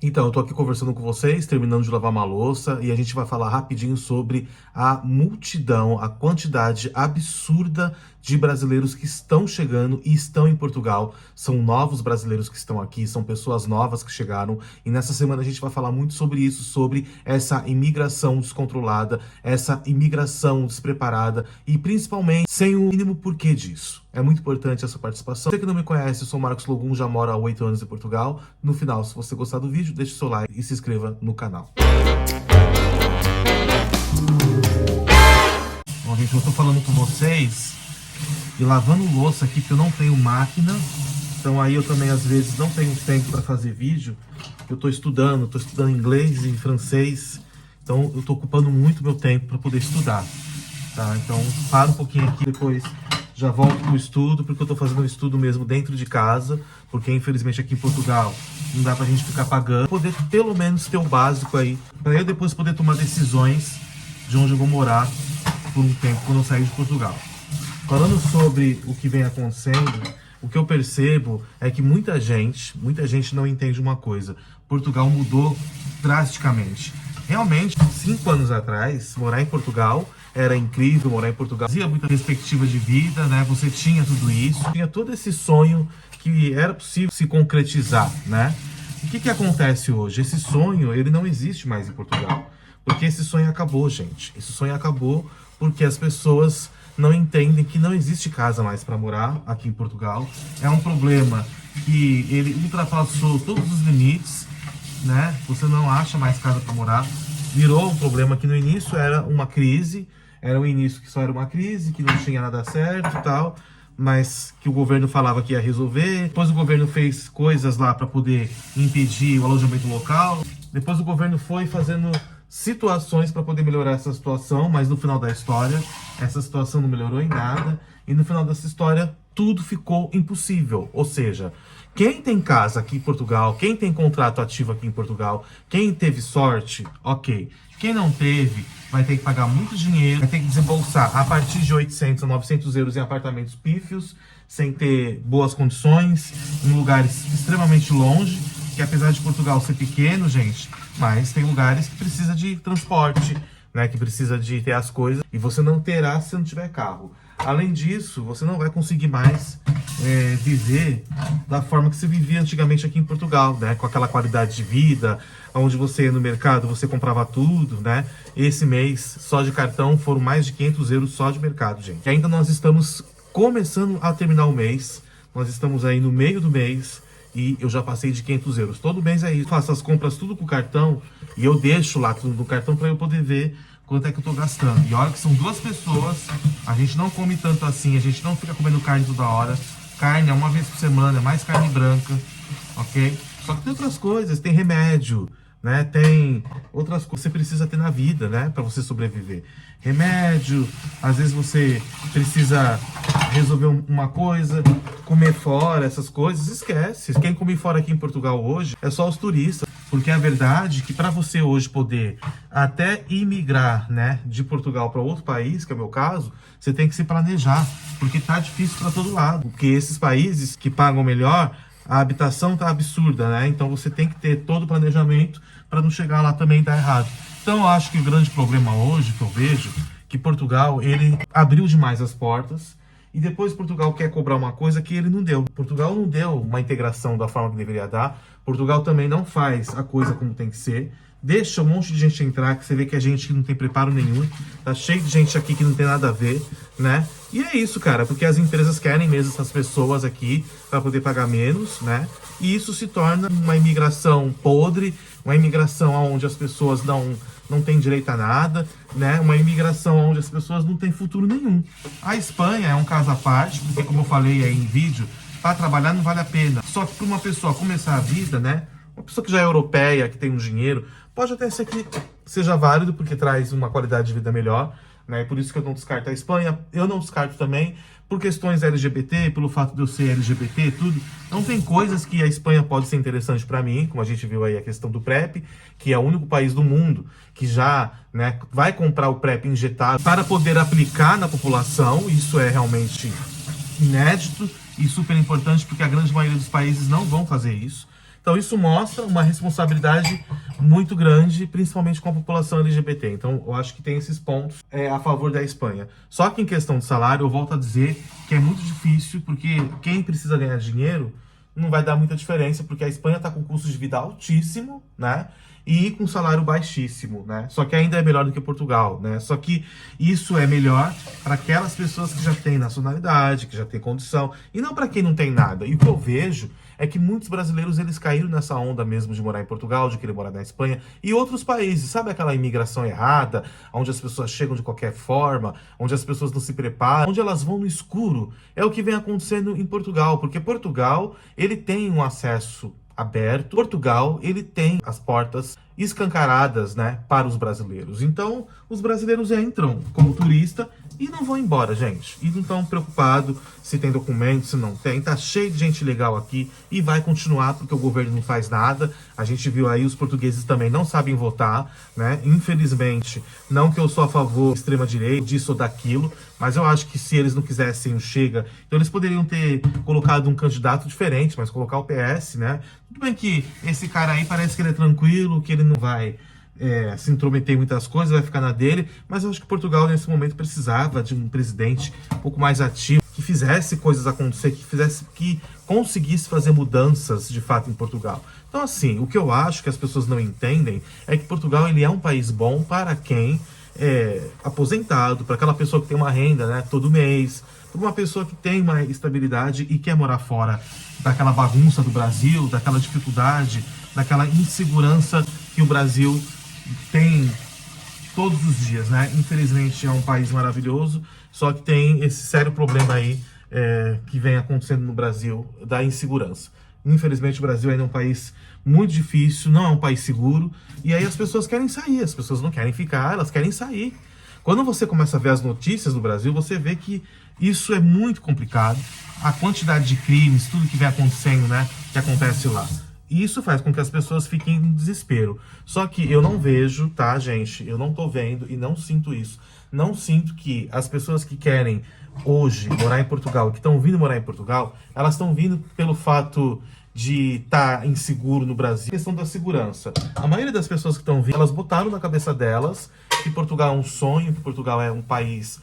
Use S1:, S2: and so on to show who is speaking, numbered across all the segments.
S1: Então, eu tô aqui conversando com vocês, terminando de lavar uma louça, e a gente vai falar rapidinho sobre a multidão, a quantidade absurda de brasileiros que estão chegando e estão em Portugal. São novos brasileiros que estão aqui, são pessoas novas que chegaram, e nessa semana a gente vai falar muito sobre isso, sobre essa imigração descontrolada, essa imigração despreparada, e principalmente sem o mínimo porquê disso. É muito importante essa participação. Você que não me conhece, eu sou o Marcos Logum, já moro há 8 anos em Portugal. No final, se você gostar do vídeo, deixe seu like e se inscreva no canal. Bom, gente, eu tô falando com vocês e lavando louça aqui, porque eu não tenho máquina. Então aí eu também, às vezes, não tenho tempo para fazer vídeo. Eu tô estudando inglês e francês. Então eu tô ocupando muito meu tempo para poder estudar. Tá? Então para um pouquinho aqui, depois já volto pro estudo, porque eu tô fazendo um estudo mesmo dentro de casa, porque infelizmente aqui em Portugal não dá pra gente ficar pagando. Poder pelo menos ter o básico aí, pra eu depois poder tomar decisões de onde eu vou morar por um tempo quando eu sair de Portugal. Falando sobre o que vem acontecendo, o que eu percebo é que muita gente não entende uma coisa. Portugal mudou drasticamente. Realmente, 5 anos atrás, morar em Portugal era incrível. Morar em Portugal tinha muita perspectiva de vida, né? Você tinha tudo isso, tinha todo esse sonho que era possível se concretizar, né? O que acontece hoje? Esse sonho, ele não existe mais em Portugal, porque esse sonho acabou, gente. Esse sonho acabou porque as pessoas não entendem que não existe casa mais para morar aqui em Portugal. É um problema que ele ultrapassou todos os limites, né? Você não acha mais casa para morar. Virou um problema que no início era uma crise, era um início que só era uma crise, que não tinha nada certo e tal, mas que o governo falava que ia resolver. Depois o governo fez coisas lá para poder impedir o alojamento local. Depois o governo foi fazendo situações para poder melhorar essa situação, mas no final da história, essa situação não melhorou em nada. E no final dessa história, tudo ficou impossível. Ou seja, quem tem casa aqui em Portugal, quem tem contrato ativo aqui em Portugal, quem teve sorte, ok. Quem não teve, vai ter que pagar muito dinheiro, vai ter que desembolsar a partir de 800 a 900 euros em apartamentos pífios, sem ter boas condições, em lugares extremamente longe, que apesar de Portugal ser pequeno, gente, mas tem lugares que precisa de transporte, né, que precisa de ter as coisas, e você não terá se não tiver carro. Além disso, você não vai conseguir mais viver da forma que você vivia antigamente aqui em Portugal, né? Com aquela qualidade de vida, onde você ia no mercado, você comprava tudo, né? Esse mês, só de cartão, foram mais de 500 euros só de mercado, gente. E ainda nós estamos começando a terminar o mês, nós estamos aí no meio do mês, e eu já passei de 500 euros. Todo mês é isso. Eu faço as compras tudo com o cartão, e eu deixo lá tudo no cartão para eu poder ver quanto é que eu tô gastando. E olha que são 2 pessoas, a gente não come tanto assim, a gente não fica comendo carne toda hora. Carne é uma vez por semana, é mais carne branca, ok? Só que tem outras coisas, tem remédio, né? Tem outras coisas que você precisa ter na vida, né? Pra você sobreviver. Remédio, às vezes você precisa resolver uma coisa, comer fora, essas coisas, esquece. Quem come fora aqui em Portugal hoje é só os turistas. Porque a verdade é que para você hoje poder até imigrar, né, de Portugal para outro país, que é o meu caso, você tem que se planejar, porque tá difícil para todo lado. Porque esses países que pagam melhor, a habitação tá absurda, né? Então você tem que ter todo o planejamento para não chegar lá também e dar errado. Então eu acho que o grande problema hoje que eu vejo, que Portugal, ele abriu demais as portas, e depois Portugal quer cobrar uma coisa que ele não deu. Portugal não deu uma integração da forma que deveria dar. Portugal também não faz a coisa como tem que ser. Deixa um monte de gente entrar, que você vê que é gente que não tem preparo nenhum. Tá cheio de gente aqui que não tem nada a ver, né? E é isso, cara, porque as empresas querem mesmo essas pessoas aqui para poder pagar menos, né? E isso se torna uma imigração podre, uma imigração onde as pessoas não têm direito a nada, né? Uma imigração onde as pessoas não têm futuro nenhum. A Espanha é um caso à parte, porque como eu falei aí em vídeo, para trabalhar não vale a pena. Só que para uma pessoa começar a vida, né? Uma pessoa que já é europeia, que tem um dinheiro, pode até ser que seja válido, porque traz uma qualidade de vida melhor, né? Por isso que eu não descarto a Espanha. Eu não descarto também por questões LGBT, pelo fato de eu ser LGBT, tudo. Não tem coisas que a Espanha pode ser interessante para mim, como a gente viu aí a questão do PrEP, que é o único país do mundo que já, né, vai comprar o PrEP injetado para poder aplicar na população. Isso é realmente inédito e super importante, porque a grande maioria dos países não vão fazer isso. Então isso mostra uma responsabilidade muito grande, principalmente com a população LGBT. Então eu acho que tem esses pontos a favor da Espanha. Só que em questão de salário, eu volto a dizer que é muito difícil, porque quem precisa ganhar dinheiro não vai dar muita diferença, porque a Espanha está com custo de vida altíssimo, né? E com salário baixíssimo, né? Só que ainda é melhor do que Portugal, né? Só que isso é melhor para aquelas pessoas que já têm nacionalidade, que já têm condição, e não para quem não tem nada. E o que eu vejo é que muitos brasileiros, eles caíram nessa onda mesmo de morar em Portugal, de querer morar na Espanha e outros países. Sabe aquela imigração errada, onde as pessoas chegam de qualquer forma, onde as pessoas não se preparam, onde elas vão no escuro? É o que vem acontecendo em Portugal, porque Portugal, ele tem um acesso aberto. Portugal, ele tem as portas escancaradas, né, para os brasileiros. Então, os brasileiros entram como turista e não vão embora, gente. E não estão preocupados se tem documento, se não tem. Tá cheio de gente legal aqui e vai continuar porque o governo não faz nada. A gente viu aí, os portugueses também não sabem votar, né? Infelizmente, não que eu sou a favor da extrema-direita, disso ou daquilo, mas eu acho que se eles não quisessem o Chega, então eles poderiam ter colocado um candidato diferente, mas colocar o PS, né? Tudo bem que esse cara aí parece que ele é tranquilo, que ele não vai se intrometer em muitas coisas, vai ficar na dele, mas eu acho que Portugal nesse momento precisava de um presidente um pouco mais ativo, que fizesse coisas acontecer, que conseguisse fazer mudanças de fato em Portugal. Então assim, o que eu acho que as pessoas não entendem é que Portugal, ele é um país bom para quem é aposentado, para aquela pessoa que tem uma renda, né, todo mês, para uma pessoa que tem uma estabilidade e quer morar fora daquela bagunça do Brasil, daquela dificuldade, daquela insegurança que o Brasil tem todos os dias, né? Infelizmente é um país maravilhoso, só que tem esse sério problema aí que vem acontecendo no Brasil, da insegurança. Infelizmente o Brasil ainda é um país muito difícil, não é um país seguro, e aí as pessoas querem sair, as pessoas não querem ficar, elas querem sair. Quando você começa a ver as notícias do Brasil, você vê que isso é muito complicado, a quantidade de crimes, tudo que vem acontecendo, né, que acontece lá. E isso faz com que as pessoas fiquem em desespero. Só que eu não vejo, tá, gente? Eu não tô vendo e não sinto isso. Não sinto que as pessoas que querem hoje morar em Portugal, que estão vindo morar em Portugal, elas estão vindo pelo fato de estar inseguro no Brasil. A questão da segurança. A maioria das pessoas que estão vindo, elas botaram na cabeça delas que Portugal é um sonho, que Portugal é um país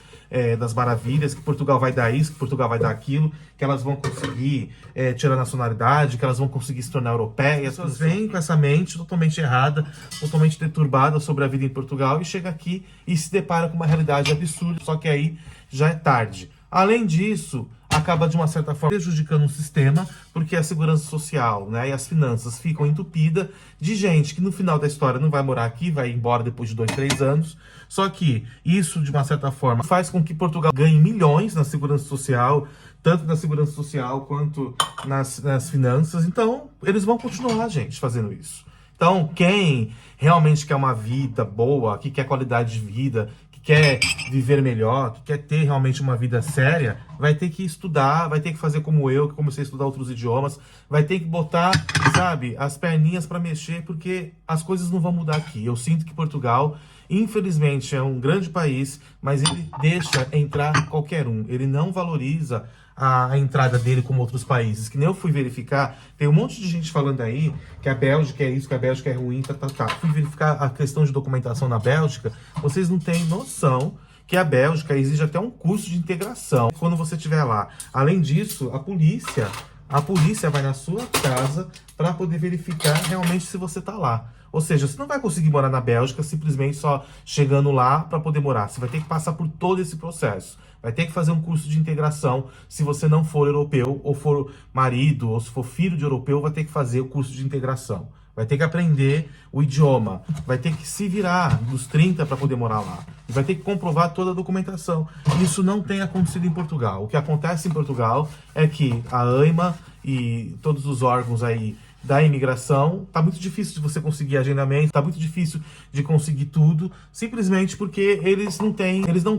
S1: das maravilhas, que Portugal vai dar isso, que Portugal vai dar aquilo, que elas vão conseguir tirar a nacionalidade, que elas vão conseguir se tornar europeias. Elas vêm com essa mente totalmente errada, totalmente deturbada sobre a vida em Portugal e chega aqui e se depara com uma realidade absurda, só que aí já é tarde. Além disso, acaba de uma certa forma prejudicando o sistema, porque a segurança social, né, e as finanças ficam entupidas de gente que no final da história não vai morar aqui, vai embora depois de 2, 3 anos. Só que isso, de uma certa forma, faz com que Portugal ganhe milhões na segurança social, tanto na segurança social quanto nas finanças. Então, eles vão continuar, gente, fazendo isso. Então, quem realmente quer uma vida boa, que quer qualidade de vida, quer viver melhor, que quer ter realmente uma vida séria, vai ter que estudar, vai ter que fazer como eu, que comecei a estudar outros idiomas, vai ter que botar, sabe, as perninhas para mexer, porque as coisas não vão mudar aqui. Eu sinto que Portugal, infelizmente, é um grande país, mas ele deixa entrar qualquer um, ele não valoriza a entrada dele como outros países, que nem eu fui verificar, tem um monte de gente falando aí que a Bélgica é isso, que a Bélgica é ruim, tá. Fui verificar a questão de documentação na Bélgica, vocês não têm noção que a Bélgica exige até um curso de integração quando você estiver lá. Além disso, a polícia vai na sua casa para poder verificar realmente se você tá lá. Ou seja, você não vai conseguir morar na Bélgica simplesmente só chegando lá para poder morar. Você vai ter que passar por todo esse processo. Vai ter que fazer um curso de integração se você não for europeu, ou for marido, ou se for filho de europeu, vai ter que fazer o curso de integração. Vai ter que aprender o idioma, vai ter que se virar dos 30 para poder morar lá. E vai ter que comprovar toda a documentação. Isso não tem acontecido em Portugal. O que acontece em Portugal é que a AIMA e todos os órgãos aí da imigração, tá muito difícil de você conseguir agendamento, tá muito difícil de conseguir tudo, simplesmente porque eles não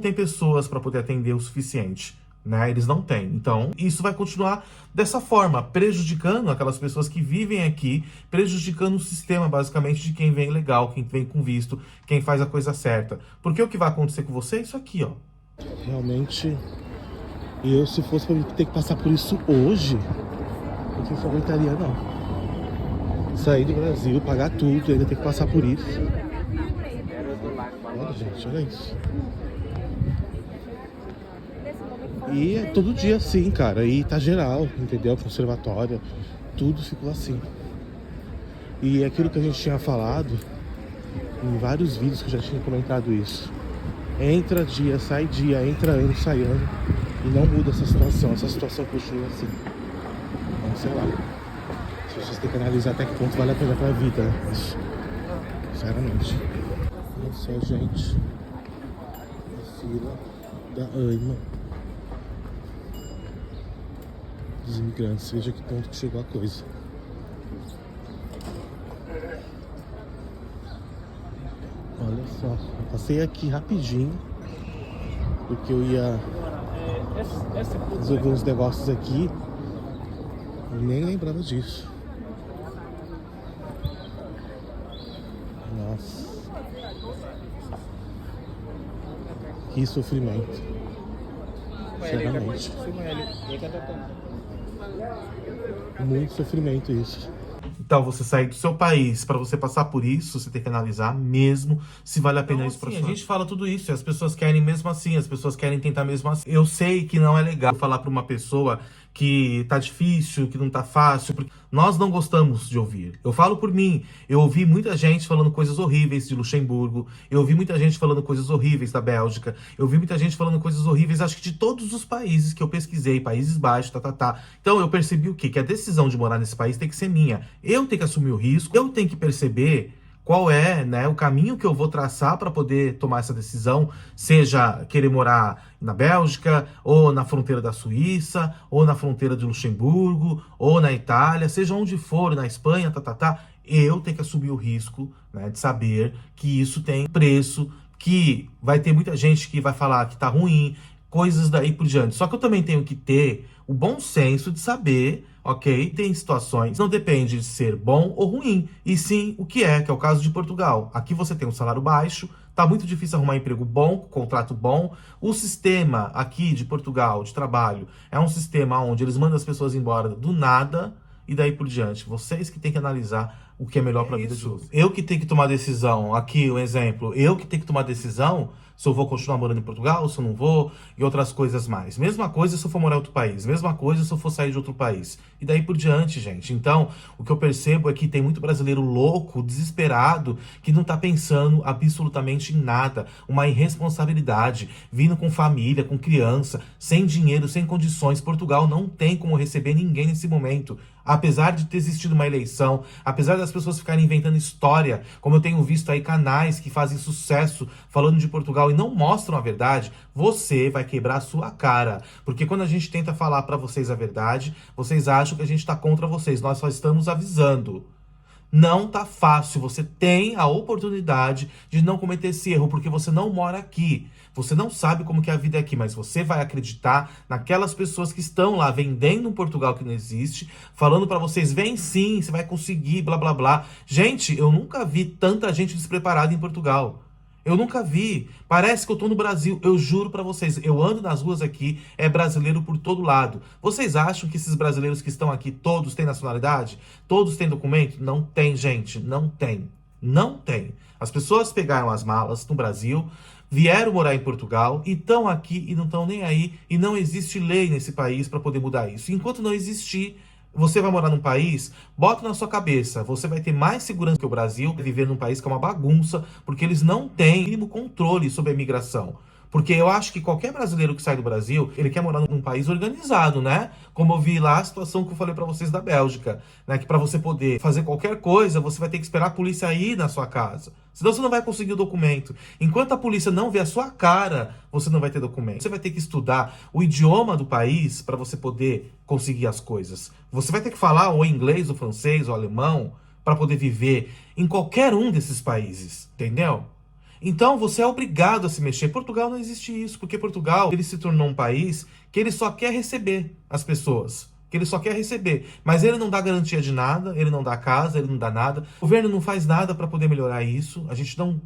S1: têm pessoas para poder atender o suficiente, né? Eles não têm. Então, isso vai continuar dessa forma, prejudicando aquelas pessoas que vivem aqui, prejudicando o sistema, basicamente, de quem vem legal, quem vem com visto, quem faz a coisa certa. Porque o que vai acontecer com você é isso aqui, ó. Realmente, eu, se fosse para ter que passar por isso hoje, eu não aguentaria, não. sair do Brasil, pagar tudo e ainda ter que passar por isso. Olha, gente, olha isso. E é todo dia assim, cara. E tá geral, entendeu? Conservatória, tudo ficou assim. E aquilo que a gente tinha falado em vários vídeos que eu já tinha comentado isso. Entra dia, sai dia, entra ano, sai ano. E não muda essa situação continua assim. Então, sei lá. As pessoas têm que analisar até que ponto vale a pena pra vida, né? Isso. Sinceramente. Olha só, gente. A fila da AIMA dos imigrantes. Veja que ponto que chegou a coisa. Olha só, eu passei aqui rapidinho porque eu ia resolver uns negócios aqui e nem lembrava disso. Nossa, que sofrimento, sinceramente. Muito sofrimento isso. Então, você sair do seu país para você passar por isso, você tem que analisar mesmo se vale a pena então, isso pra sua vida. A gente fala tudo isso, e as pessoas querem mesmo assim, as pessoas querem tentar mesmo assim. Eu sei que não é legal falar para uma pessoa que tá difícil, que não tá fácil, porque nós não gostamos de ouvir. Eu falo por mim, eu ouvi muita gente falando coisas horríveis de Luxemburgo, eu ouvi muita gente falando coisas horríveis da Bélgica, eu ouvi muita gente falando coisas horríveis, acho que de todos os países que eu pesquisei, Países Baixos, Então eu percebi o quê? Que a decisão de morar nesse país tem que ser minha. Eu tenho que assumir o risco, eu tenho que perceber qual é, né, o caminho que eu vou traçar para poder tomar essa decisão, seja querer morar na Bélgica, ou na fronteira da Suíça, ou na fronteira de Luxemburgo, ou na Itália, seja onde for, na Espanha, eu tenho que assumir o risco, né, de saber que isso tem preço, que vai ter muita gente que vai falar que tá ruim, coisas daí por diante. Só que eu também tenho que ter o bom senso de saber, ok? Tem situações, não depende de ser bom ou ruim, e sim o que é o caso de Portugal. Aqui você tem um salário baixo, tá muito difícil arrumar emprego bom, contrato bom. O sistema aqui de Portugal, de trabalho, é um sistema onde eles mandam as pessoas embora do nada, e daí por diante. Vocês que têm que analisar o que é melhor para a vida de vocês. Eu que tenho que tomar decisão, aqui um exemplo, eu que tenho que tomar decisão se eu vou continuar morando em Portugal, se eu não vou, e outras coisas mais. Mesma coisa se eu for morar em outro país, mesma coisa se eu for sair de outro país. E daí por diante, gente. Então, o que eu percebo é que tem muito brasileiro louco, desesperado, que não tá pensando absolutamente em nada. Uma irresponsabilidade, vindo com família, com criança, sem dinheiro, sem condições. Portugal não tem como receber ninguém nesse momento. Apesar de ter existido uma eleição, apesar das pessoas ficarem inventando história, como eu tenho visto aí canais que fazem sucesso falando de Portugal e não mostram a verdade, você vai quebrar a sua cara. Porque quando a gente tenta falar pra vocês a verdade, vocês acham que a gente tá contra vocês. Nós só estamos avisando. Não tá fácil, você tem a oportunidade de não cometer esse erro, porque você não mora aqui. Você não sabe como que é a vida aqui, mas você vai acreditar naquelas pessoas que estão lá vendendo um Portugal que não existe, falando pra vocês, vem sim, você vai conseguir, blá blá blá. Gente, eu nunca vi tanta gente despreparada em Portugal. Eu nunca vi. Parece que eu tô no Brasil. Eu juro pra vocês. Eu ando nas ruas aqui, é brasileiro por todo lado. Vocês acham que esses brasileiros que estão aqui, todos têm nacionalidade? Todos têm documento? Não tem, gente. Não tem. Não tem. As pessoas pegaram as malas no Brasil, vieram morar em Portugal e estão aqui e não estão nem aí. E não existe lei nesse país pra poder mudar isso. Enquanto não existir, você vai morar num país, bota na sua cabeça, você vai ter mais segurança que o Brasil, viver num país que é uma bagunça, porque eles não têm mínimo controle sobre a imigração. Porque eu acho que qualquer brasileiro que sai do Brasil, ele quer morar num país organizado, né? Como eu vi lá a situação que eu falei pra vocês da Bélgica, né? Que pra você poder fazer qualquer coisa, você vai ter que esperar a polícia ir na sua casa. Senão você não vai conseguir o documento. Enquanto a polícia não vê a sua cara, você não vai ter documento. Você vai ter que estudar o idioma do país para você poder conseguir as coisas. Você vai ter que falar ou inglês, ou francês, ou alemão, para poder viver em qualquer um desses países, entendeu? Então você é obrigado a se mexer. Portugal não existe isso, porque Portugal ele se tornou um país que ele só quer receber as pessoas. Que ele só quer receber. Mas ele não dá garantia de nada, ele não dá casa, ele não dá nada. O governo não faz nada para poder melhorar isso. A gente não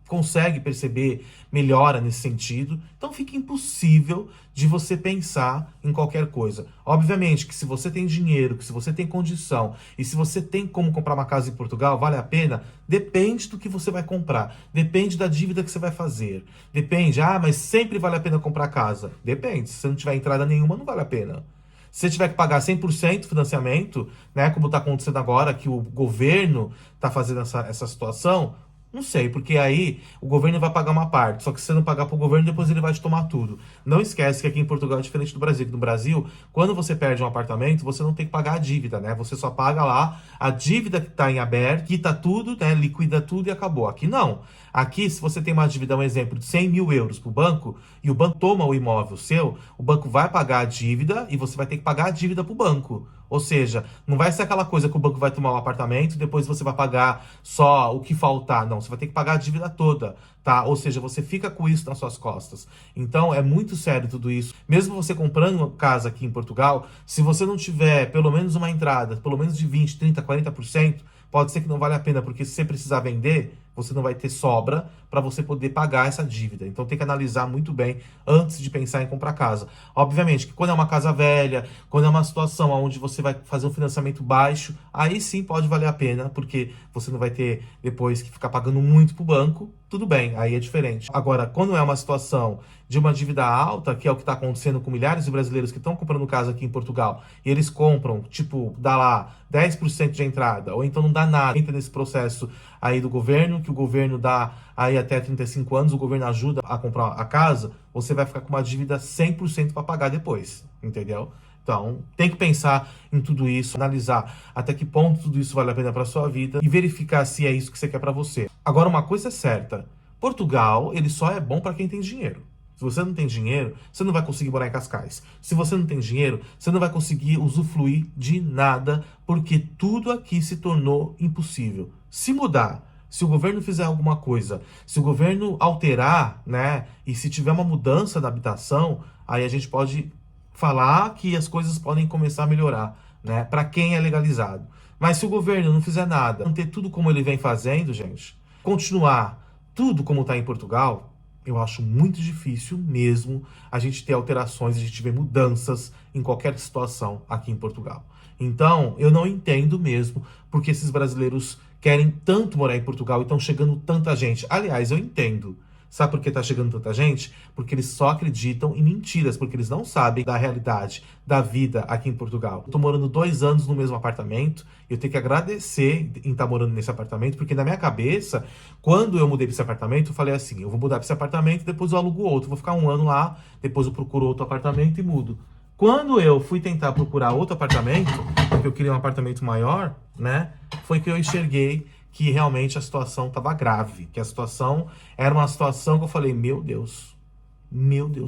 S1: consegue perceber melhora nesse sentido. Então fica impossível de você pensar em qualquer coisa. Obviamente que se você tem dinheiro, que se você tem condição e se você tem como comprar uma casa em Portugal, vale a pena? Depende do que você vai comprar. Depende da dívida que você vai fazer. Depende, mas sempre vale a pena comprar casa. Depende, se você não tiver entrada nenhuma, não vale a pena. Se você tiver que pagar 100% financiamento, né, como está acontecendo agora, que o governo está fazendo essa situação, não sei, porque aí o governo vai pagar uma parte, só que se você não pagar para o governo, depois ele vai te tomar tudo. Não esquece que aqui em Portugal é diferente do Brasil. No Brasil, quando você perde um apartamento, você não tem que pagar a dívida, né? Você só paga lá a dívida que está em aberto, quita tudo, né? Liquida tudo e acabou. Aqui não. Aqui, se você tem uma dívida, um exemplo, de 100 mil euros para o banco, e o banco toma o imóvel seu, o banco vai pagar a dívida e você vai ter que pagar a dívida para o banco. Ou seja, não vai ser aquela coisa que o banco vai tomar um apartamento e depois você vai pagar só o que faltar. Não, você vai ter que pagar a dívida toda, tá? Ou seja, você fica com isso nas suas costas. Então, é muito sério tudo isso. Mesmo você comprando uma casa aqui em Portugal, se você não tiver pelo menos uma entrada, pelo menos de 20, 30, 40%, pode ser que não vale a pena, porque se você precisar vender, você não vai ter sobra para você poder pagar essa dívida. Então tem que analisar muito bem antes de pensar em comprar casa. Obviamente que quando é uma casa velha, quando é uma situação onde você vai fazer um financiamento baixo, aí sim pode valer a pena, porque você não vai ter depois que ficar pagando muito pro banco, tudo bem, aí é diferente. Agora, quando é uma situação de uma dívida alta, que é o que está acontecendo com milhares de brasileiros que estão comprando casa aqui em Portugal, e eles compram, tipo, dá lá 10% de entrada, ou então não dá nada, entra nesse processo aí do governo, que o governo dá aí até 35 anos, o governo ajuda a comprar a casa, você vai ficar com uma dívida 100% para pagar depois, entendeu? Então, tem que pensar em tudo isso, analisar até que ponto tudo isso vale a pena para sua vida e verificar se é isso que você quer para você. Agora, uma coisa é certa, Portugal, ele só é bom para quem tem dinheiro. Se você não tem dinheiro, você não vai conseguir morar em Cascais. Se você não tem dinheiro, você não vai conseguir usufruir de nada, porque tudo aqui se tornou impossível. Se mudar, se o governo fizer alguma coisa, se o governo alterar, né, e se tiver uma mudança da habitação, aí a gente pode falar que as coisas podem começar a melhorar, né, para quem é legalizado. Mas se o governo não fizer nada, manter tudo como ele vem fazendo, gente, continuar tudo como está em Portugal, eu acho muito difícil mesmo a gente ter alterações, a gente ver mudanças em qualquer situação aqui em Portugal. Então, eu não entendo mesmo porque esses brasileiros querem tanto morar em Portugal e estão chegando tanta gente. Aliás, eu entendo. Sabe por que está chegando tanta gente? Porque eles só acreditam em mentiras, porque eles não sabem da realidade, da vida aqui em Portugal. Eu tô morando 2 anos no mesmo apartamento, eu tenho que agradecer em estar morando nesse apartamento, porque na minha cabeça, quando eu mudei para esse apartamento, eu falei assim, eu vou mudar para esse apartamento, depois eu alugo outro, vou ficar 1 ano lá, depois eu procuro outro apartamento e mudo. Quando eu fui tentar procurar outro apartamento, porque eu queria um apartamento maior, né, foi que eu enxerguei que realmente a situação estava grave, que a situação era uma situação que eu falei, meu Deus,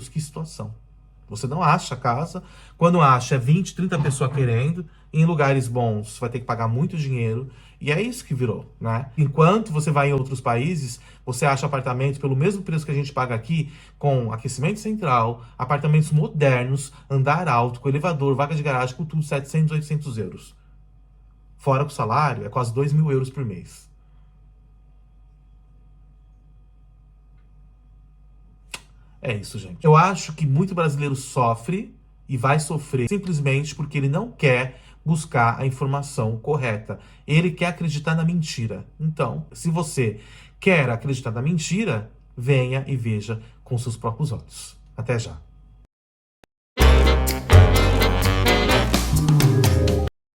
S1: que situação. Você não acha casa, quando acha 20, 30 pessoas querendo, em lugares bons você vai ter que pagar muito dinheiro, e é isso que virou, né? Enquanto você vai em outros países, você acha apartamentos pelo mesmo preço que a gente paga aqui, com aquecimento central, apartamentos modernos, andar alto, com elevador, vaga de garagem, com tudo 700, 800 euros. Fora que o salário é quase 2 mil euros por mês. É isso, gente. Eu acho que muito brasileiro sofre e vai sofrer simplesmente porque ele não quer buscar a informação correta. Ele quer acreditar na mentira. Então, se você quer acreditar na mentira, venha e veja com seus próprios olhos. Até já.